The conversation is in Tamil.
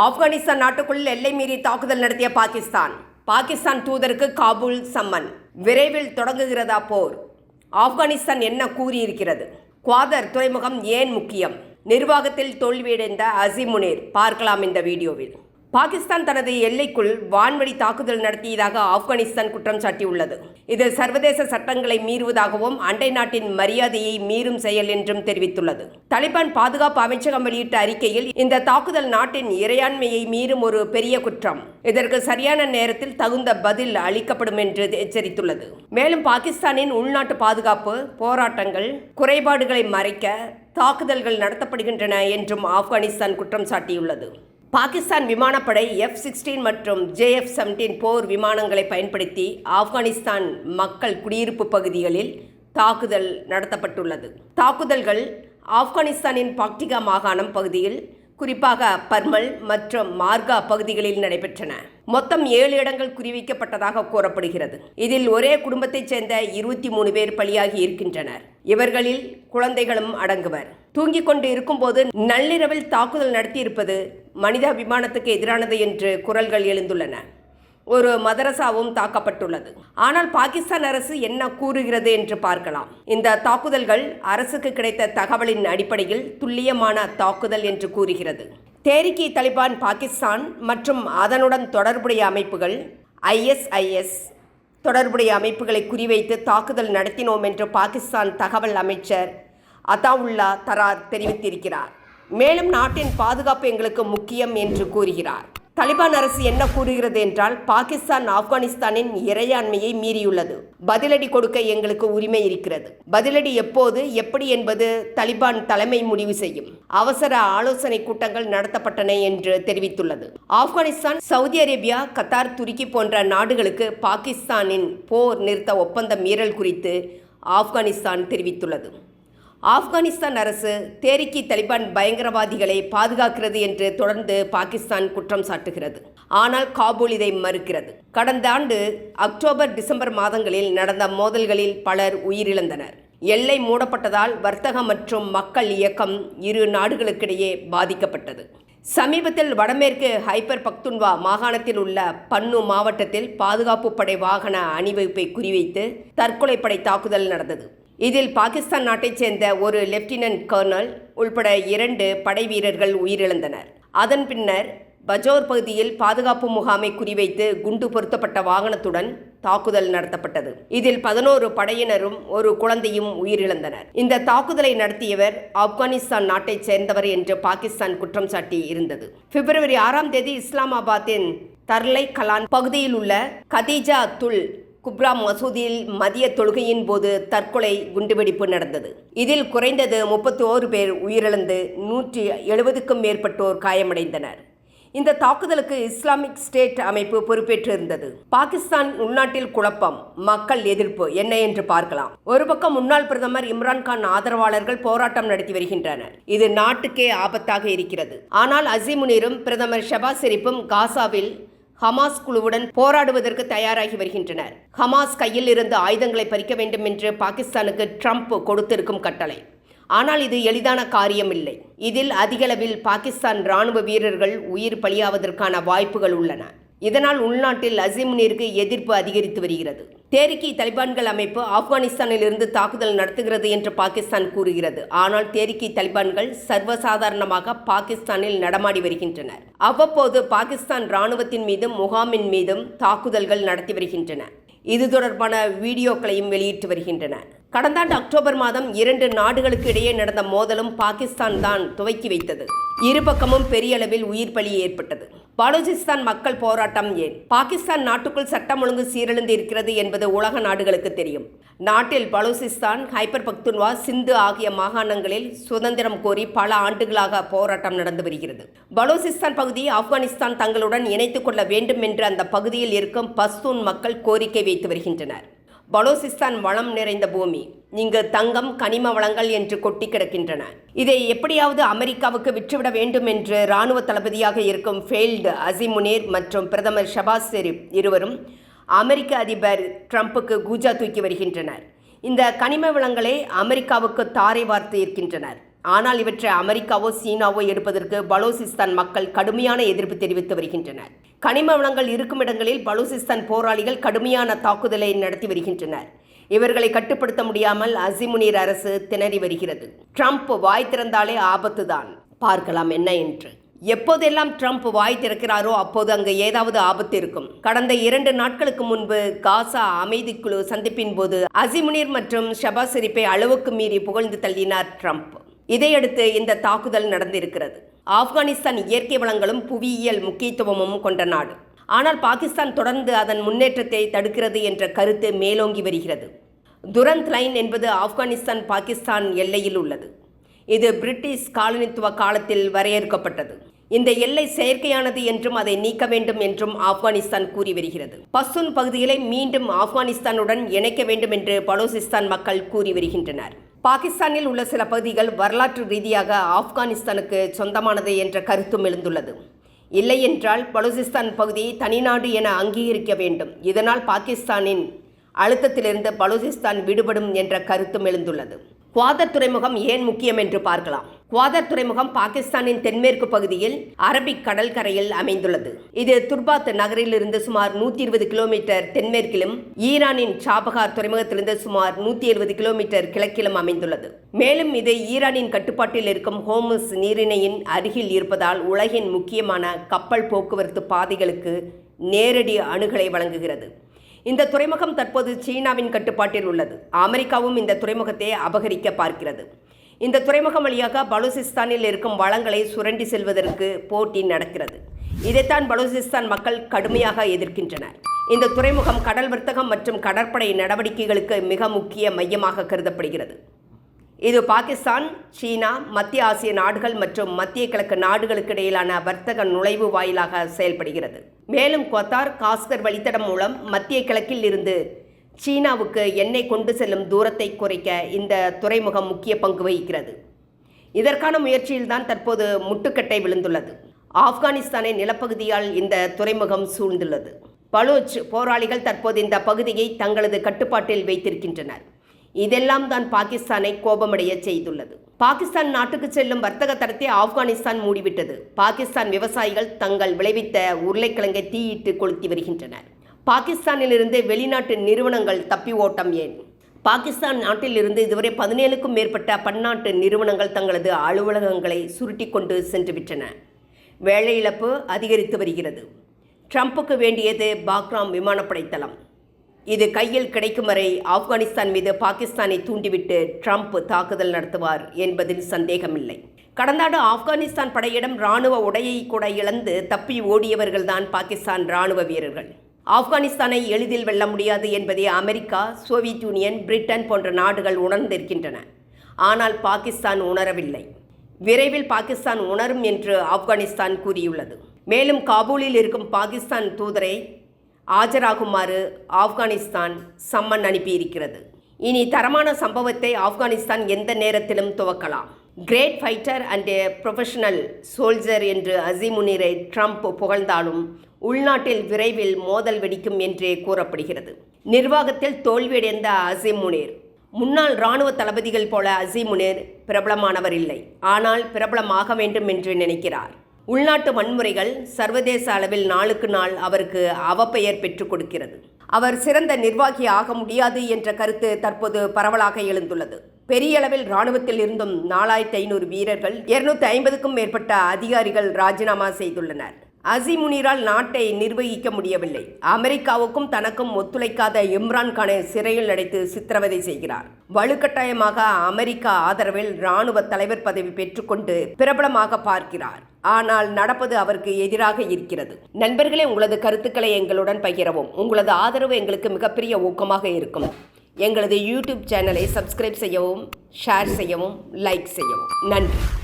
ஆப்கானிஸ்தான் நாட்டுக்குள் எல்லை மீறி தாக்குதல் நடத்திய பாகிஸ்தான் தூதருக்கு காபூல் சம்மன். விரைவில் தொடங்குகிறதா போர்? ஆப்கானிஸ்தான் என்ன கூறியிருக்கிறது? குவாதர் துறைமுகம் ஏன் முக்கியம்? நிர்வாகத்தில் தோல்வியடைந்த அசீம் முனீர். பார்க்கலாம் இந்த வீடியோவில். பாகிஸ்தான் தனது எல்லைக்குள் வான்வழி தாக்குதல் நடத்தியதாக ஆப்கானிஸ்தான் குற்றம் சாட்டியுள்ளது. இது சர்வதேச சட்டங்களை மீறுவதாகவும் அண்டை நாட்டின் மரியாதையை மீறும் செயல் என்றும் தெரிவித்துள்ளது. தலிபான் பாதுகாப்பு அமைச்சகம் வெளியிட்ட அறிக்கையில் இந்த தாக்குதல் நாட்டின் இறையாண்மையை மீறும் ஒரு பெரிய குற்றம், இதற்கு சரியான நேரத்தில் தகுந்த பதில் அளிக்கப்படும் என்று எச்சரித்துள்ளது. மேலும் பாகிஸ்தானின் உள்நாட்டு பாதுகாப்பு போராட்டங்கள் குறைபாடுகளை மறைக்க தாக்குதல்கள் நடத்தப்படுகின்றன என்றும் ஆப்கானிஸ்தான் குற்றம் சாட்டியுள்ளது. பாகிஸ்தான் விமானப்படை F-16 மற்றும் JF-17 போர் விமானங்களை பயன்படுத்தி ஆப்கானிஸ்தான் மக்கள் குடியிருப்பு பகுதிகளில் தாக்குதல் நடத்தப்பட்டுள்ளது. தாக்குதல்கள் ஆப்கானிஸ்தானின் பாக்டிகா மாகாணம் பகுதியில், குறிப்பாக பர்மல் மற்றும் மார்கா பகுதிகளில் நடைபெற்றன. மொத்தம் 7 இடங்கள் குறிவைக்கப்பட்டதாக கூறப்படுகிறது. இதில் ஒரே குடும்பத்தைச் சேர்ந்த 23 பேர் பலியாகி இருக்கின்றனர். இவர்களில் குழந்தைகளும் அடங்குவர். தூங்கிக் கொண்டு இருக்கும்போது நள்ளிரவில் தாக்குதல் நடத்தியிருப்பது மனிதாபிமானத்துக்கு எதிரானது என்று குரல்கள் எழுந்துள்ளன. ஒரு மதரசாவும் தாக்கப்பட்டுள்ளது. ஆனால் பாகிஸ்தான் அரசு என்ன கூறுகிறது என்று பார்க்கலாம். இந்த தாக்குதல்கள் அரசுக்கு கிடைத்த தகவலின் அடிப்படையில் துல்லியமான தாக்குதல் என்று கூறுகிறது. தேரிக் தலிபான் பாகிஸ்தான் மற்றும் அதனுடன் தொடர்புடைய அமைப்புகள் ISIS தொடர்புடைய அமைப்புகளை குறிவைத்து தாக்குதல் நடத்தினோம் என்று பாகிஸ்தான் தகவல் அமைச்சர் அத்தாவுல்லா தரார் தெரிவித்திருக்கிறார். மேலும் நாட்டின் பாதுகாப்பு எங்களுக்கு முக்கியம் என்று கூறுகிறார். தலிபான் அரசு என்ன கூறுகிறது என்றால், பாகிஸ்தான் ஆப்கானிஸ்தானின் இறையாண்மையை மீறியுள்ளது. பதிலடி கொடுக்க எங்களுக்கு உரிமை இருக்கிறது. பதிலடி எப்போது எப்படி என்பது தலிபான் தலைமை முடிவு செய்யும். அவசர ஆலோசனை கூட்டங்கள் நடத்தப்பட்டன என்று தெரிவித்துள்ளது. ஆப்கானிஸ்தான், சவுதி அரேபியா, கத்தார், துருக்கி போன்ற நாடுகளுக்கு பாகிஸ்தானின் போர் நிறுத்த ஒப்பந்த மீறல் குறித்து ஆப்கானிஸ்தான் தெரிவித்துள்ளது. ஆப்கானிஸ்தான் அரசு தேரிக் தலிபான் பயங்கரவாதிகளை பாதுகாக்கிறது என்று தொடர்ந்து பாகிஸ்தான் குற்றம் சாட்டுகிறது. ஆனால் காபூல் இதை மறுக்கிறது. கடந்த ஆண்டு அக்டோபர், டிசம்பர் மாதங்களில் நடந்த மோதல்களில் பலர் உயிரிழந்தனர். எல்லை மூடப்பட்டதால் வர்த்தக மற்றும் மக்கள் இயக்கம் இரு நாடுகளுக்கிடையே பாதிக்கப்பட்டது. சமீபத்தில் வடமேற்கு ஹைபர் பக்துன்வா மாகாணத்தில் உள்ள பன்னு மாவட்டத்தில் பாதுகாப்பு படை வாகன அணிவகுப்பை குறிவைத்து தற்கொலைப்படை தாக்குதல் நடந்தது. இதில் பாகிஸ்தான் நாட்டைச் சேர்ந்த ஒரு லெப்டினன்ட் கர்னல் உள்பட 2 படை வீரர்கள் உயிரிழந்தனர். அதன் பின்னர் பஜோர் பகுதியில் பாதுகாப்பு முகாமை குறிவைத்து குண்டு பொருத்தப்பட்ட வாகனத்துடன் தாக்குதல் நடத்தப்பட்டது. இதில் 11 படையினரும் ஒரு குழந்தையும் உயிரிழந்தனர். இந்த தாக்குதலை நடத்தியவர் ஆப்கானிஸ்தான் நாட்டைச் சேர்ந்தவர் என்று பாகிஸ்தான் குற்றம் சாட்டி இருந்தது. பிப்ரவரி 6ஆம் தேதி இஸ்லாமாபாத்தின் தர்லை கலான் பகுதியில் உள்ள கதீஜா துல் குப்ரா மசூதியில் மதிய தொழுகையின் போது தற்கொலை குண்டுவெடிப்பு நடந்தது. இதில் குறைந்தது 31 பேர் உயிரிழந்து 170க்கும் மேற்பட்டோர் காயமடைந்தனர். இந்த தாக்குதலுக்கு இஸ்லாமிக் ஸ்டேட் அமைப்பு பொறுப்பேற்றிருந்தது. பாகிஸ்தான் உள்நாட்டில் குழப்பம், மக்கள் எதிர்ப்பு என்ன என்று பார்க்கலாம். ஒரு பக்கம் முன்னாள் பிரதமர் இம்ரான்கான் ஆதரவாளர்கள் போராட்டம் நடத்தி வருகின்றனர். இது நாட்டுக்கே ஆபத்தாக இருக்கிறது. ஆனால் அசீம் முனீரும் பிரதமர் ஷபாஸ் ஷெரீப்பும் காசாவில் ஹமாஸ் குழுவுடன் போராடுவதற்கு தயாராகி வருகின்றனர். ஹமாஸ் கையில் இருந்து ஆயுதங்களை பறிக்க வேண்டும் என்று பாகிஸ்தானுக்கு ட்ரம்ப் கொடுத்திருக்கும் கட்டளை. ஆனால் இது எளிதான காரியம் இல்லை. இதில் அதிகளவில் பாகிஸ்தான் இராணுவ வீரர்கள் உயிர் பலியாவதற்கான வாய்ப்புகள் உள்ளன. இதனால் உள்நாட்டில் அசீம் முனீருக்கு எதிர்ப்பு அதிகரித்து வருகிறது. தேரிக் தலிபான்கள் அமைப்பு ஆப்கானிஸ்தானில் இருந்து தாக்குதல் நடத்துகிறது என்று பாகிஸ்தான் கூறுகிறது. ஆனால் தேரிக் தலிபான்கள் சர்வசாதாரணமாக பாகிஸ்தானில் நடமாடி வருகின்றனர். அவ்வப்போது பாகிஸ்தான் இராணுவத்தின் மீதும் முகாமின் மீதும் தாக்குதல்கள் நடத்தி வருகின்றன. இது தொடர்பான வீடியோக்களையும் வெளியிட்டு வருகின்றன. கடந்த ஆண்டு அக்டோபர் மாதம் 2 நாடுகளுக்கு இடையே நடந்த மோதலும் பாகிஸ்தான் தான் துவக்கி வைத்தது. இரு பக்கமும் பெரிய அளவில் உயிர் பலி ஏற்பட்டது. பலூச்சிஸ்தான் மக்கள் போராட்டம் ஏன்? பாகிஸ்தான் நாட்டுக்குள் சட்டம் ஒழுங்கு சீரழிந்து இருக்கிறது என்பது உலக நாடுகளுக்கு தெரியும். நாட்டில் பலூச்சிஸ்தான், ஹைபர் பக்துன்வா, சிந்து ஆகிய மாகாணங்களில் சுதந்திரம் கோரி பல ஆண்டுகளாக போராட்டம் நடந்து வருகிறது. பலூச்சிஸ்தான் பகுதியை ஆப்கானிஸ்தான் தங்களுடன் இணைத்துக் கொள்ள வேண்டும் என்று அந்த பகுதியில் இருக்கும் பஸ்தூன் மக்கள் கோரிக்கை வைத்து வருகின்றனர். பலூச்சிஸ்தான் வளம் நிறைந்த பூமி. இங்கு தங்கம், கனிம வளங்கள் என்று கொட்டி கிடக்கின்றன. இதை எப்படியாவது அமெரிக்காவுக்கு விற்றுவிட வேண்டும் என்று இராணுவ தளபதியாக இருக்கும் ஃபீல்டு அசீம் முனீர் மற்றும் பிரதமர் ஷபாஸ் ஷெரீப் இருவரும் அமெரிக்க அதிபர் ட்ரம்புக்கு கூஜா தூக்கி வருகின்றனர். இந்த கனிம வளங்களை அமெரிக்காவுக்கு தாரை வார்த்து இருக்கின்றனர். ஆனால் இவற்றை அமெரிக்காவோ சீனாவோ எடுப்பதற்கு பலூசிஸ்தான் மக்கள் கடுமையான எதிர்ப்பு தெரிவித்து வருகின்றனர். கனிம வளங்கள் இருக்கும் இடங்களில் பலூசிஸ்தான் போராளிகள் கடுமையான தாக்குதலை நடத்தி வருகின்றனர். இவர்களை கட்டுப்படுத்த முடியாமல் அசிமுனீர் அரசு திணறி வருகிறது. ட்ரம்ப் வாய் திறந்தாலே ஆபத்துதான். பார்க்கலாம் என்ன என்று. எப்போதெல்லாம் ட்ரம்ப் வாய் திறக்கிறாரோ அப்போது அங்கு ஏதாவது ஆபத்து இருக்கும். கடந்த 2 நாட்களுக்கு முன்பு காசா அமைதிக்குழு சந்திப்பின் போது அசிமுனீர் மற்றும் ஷபாஸ் ஷெரீப்பை அளவுக்கு மீறி புகழ்ந்து தள்ளினார் ட்ரம்ப். இதையடுத்து இந்த தாக்குதல் நடந்திருக்கிறது. ஆப்கானிஸ்தான் இயற்கை வளங்களும் புவியியல் முக்கியத்துவமும் கொண்ட நாடு. ஆனால் பாகிஸ்தான் தொடர்ந்து அதன் முன்னேற்றத்தை தடுக்கிறது என்ற கருத்து மேலோங்கி வருகிறது. துரந்த் லைன் என்பது ஆப்கானிஸ்தான் பாகிஸ்தான் எல்லையில் உள்ளது. இது பிரிட்டிஷ் காலனித்துவ காலத்தில் வரையறுக்கப்பட்டது. இந்த எல்லை செயற்கையானது என்றும் அதை நீக்க வேண்டும் என்றும் ஆப்கானிஸ்தான் கூறி வருகிறது. பஸ்தூன் பகுதிகளை மீண்டும் ஆப்கானிஸ்தானுடன் இணைக்க வேண்டும் என்று பலூசிஸ்தான் மக்கள் கூறி வருகின்றனர். பாகிஸ்தானில் உள்ள சில பகுதிகள் வரலாற்று ரீதியாக ஆப்கானிஸ்தானுக்கு சொந்தமானது என்ற கருத்தும் எழுந்துள்ளது. இல்லை என்றால் பலூசிஸ்தான் பகுதியை தனிநாடு என அங்கீகரிக்க வேண்டும். இதனால் பாகிஸ்தானின் அழுத்தத்திலிருந்து பலூசிஸ்தான் விடுபடும் என்ற கருத்தும் எழுந்துள்ளது. குவாதர் துறைமுகம் ஏன் முக்கியம் என்று பார்க்கலாம். குவாதர் துறைமுகம் பாகிஸ்தானின் தென்மேற்கு பகுதியில் அரபிக் கடற்கரையில் அமைந்துள்ளது. இது துர்பாத் நகரிலிருந்து சுமார் 120 கிலோமீட்டர் தென்மேற்கிலும் ஈரானின் சாபகார் துறைமுகத்திலிருந்து சுமார் 170 கிலோமீட்டர் கிழக்கிலும் அமைந்துள்ளது. மேலும் இது ஈரானின் கட்டுப்பாட்டில் இருக்கும் ஹோர்முஸ் நீரிணையின் அருகில் இருப்பதால் உலகின் முக்கியமான கப்பல் போக்குவரத்து பாதைகளுக்கு நேரடி அணுகலை வழங்குகிறது. இந்த துறைமுகம் தற்போது சீனாவின் கட்டுப்பாட்டில் உள்ளது. அமெரிக்காவும் இந்த துறைமுகத்தை அபகரிக்க பார்க்கிறது. இந்த துறைமுகம் வழியாக பலூசிஸ்தானில் இருக்கும் வளங்களை சுரண்டி செல்வதற்கு போட்டி நடக்கிறது. இதைத்தான் பலூசிஸ்தான் மக்கள் கடுமையாக எதிர்க்கின்றனர். இந்த துறைமுகம் கடல் வர்த்தகம் மற்றும் கடற்படை நடவடிக்கைகளுக்கு மிக முக்கிய மையமாக கருதப்படுகிறது. இது பாகிஸ்தான், சீனா, மத்திய ஆசிய நாடுகள் மற்றும் மத்திய கிழக்கு நாடுகளுக்கு இடையிலான வர்த்தக நுழைவு வாயிலாக செயல்படுகிறது. மேலும் கத்தார் காஸ்கர் வழித்தடம் மூலம் மத்திய கிழக்கில் இருந்து சீனாவுக்கு எண்ணெய் கொண்டு செல்லும் தூரத்தை குறைக்க இந்த துறைமுகம் முக்கிய பங்கு வகிக்கிறது. இதற்கான முயற்சியில்தான் தற்போது முட்டுக்கட்டை விழுந்துள்ளது. ஆப்கானிஸ்தானின் நிலப்பகுதியால் இந்த துறைமுகம் சூழ்ந்துள்ளது. பலூச் போராளிகள் தற்போது இந்த பகுதியை தங்களது கட்டுப்பாட்டில் வைத்திருக்கின்றனர். இதெல்லாம் தான் பாகிஸ்தானை கோபமடைய செய்துள்ளது. பாகிஸ்தான் நாட்டுக்கு செல்லும் வர்த்தக தடத்தை ஆப்கானிஸ்தான் மூடிவிட்டது. பாகிஸ்தான் விவசாயிகள் தங்கள் விளைவித்த உருளைக்கிழங்கை தீயிட்டு கொளுத்தி வருகின்றனர். பாகிஸ்தானிலிருந்து வெளிநாட்டு நிறுவனங்கள் தப்பி ஓட்டம் ஏன்? பாகிஸ்தான் நாட்டில் இருந்து இதுவரை 17க்கும் மேற்பட்ட பன்னாட்டு நிறுவனங்கள் தங்களது அலுவலகங்களை சுருட்டி கொண்டு சென்று விட்டன. வேலை இழப்பு அதிகரித்து வருகிறது. ட்ரம்புக்கு வேண்டியது பாக்ராம் விமானப்படை தளம். இது கையில் கிடைக்கும் வரை ஆப்கானிஸ்தான் மீது பாகிஸ்தானை தூண்டிவிட்டு ட்ரம்ப் தாக்குதல் நடத்துவார் என்பதில் சந்தேகமில்லை. கடந்த ஆண்டு ஆப்கானிஸ்தான் படையிடம் இராணுவ உடையை கூட இழந்து தப்பி ஓடியவர்கள்தான் பாகிஸ்தான் இராணுவ வீரர்கள். ஆப்கானிஸ்தானை எளிதில் வெல்ல முடியாது என்பதை அமெரிக்கா, சோவியத் யூனியன், பிரிட்டன் போன்ற நாடுகள் உணர்ந்திருக்கின்றன. ஆனால் பாகிஸ்தான் உணரவில்லை. விரைவில் பாகிஸ்தான் உணரும் என்று ஆப்கானிஸ்தான் கூறியுள்ளது. மேலும் காபூலில் இருக்கும் பாகிஸ்தான் தூதரை ஆஜராகுமாறு ஆப்கானிஸ்தான் சம்மன் அனுப்பியிருக்கிறது. இனி தரமான சம்பவத்தை ஆப்கானிஸ்தான் எந்த நேரத்திலும் துவக்கலாம். Great fighter and professional soldier என்று அசிமுனீரை ட்ரம்ப் புகழ்ந்தாலும் உள்நாட்டில் விரைவில் மோதல் வெடிக்கும் என்றே கூறப்படுகிறது. நிர்வாகத்தில் தோல்வியடைந்த அசிமுனீர் முன்னாள் இராணுவ தளபதிகள் போல அசிமுனீர் பிரபலமானவர் இல்லை. ஆனால் பிரபலமாக வேண்டும் என்று நினைக்கிறார். உள்நாட்டு வன்முறைகள் சர்வதேச அளவில் நாளுக்கு நாள் அவருக்கு அவப்பெயர் பெற்றுக் கொடுக்கிறது. அவர் சிறந்த நிர்வாகி ஆக முடியாது என்ற கருத்து தற்போது பரவலாக எழுந்துள்ளது. பெரிய அளவில் இராணுவத்தில் இருந்தும் 4500 வீரர்கள், 250க்கும் மேற்பட்ட அதிகாரிகள் ராஜினாமா செய்துள்ளனர். அசிமுனீரால் நாட்டை நிர்வகிக்க முடியவில்லை. அமெரிக்காவுக்கும் தனக்கும் ஒத்துழைக்காத இம்ரான்கானை சிறையில் அடைத்து சித்திரவதை செய்கிறார். வலுக்கட்டாயமாக அமெரிக்கா ஆதரவில் இராணுவ தலைவர் பதவி பெற்றுக்கொண்டு பிரபலமாக பார்க்கிறார். ஆனால் நடப்பது அவருக்கு எதிராக இருக்கிறது. நண்பர்களே, உங்களது கருத்துக்களை எங்களுடன் பகிரவும். உங்களது ஆதரவு எங்களுக்கு மிகப்பெரிய ஊக்கமாக இருக்கும். எங்களது யூடியூப் சேனலை சப்ஸ்கிரைப் செய்யவும், ஷேர் செய்யவும், லைக் செய்யவும். நன்றி.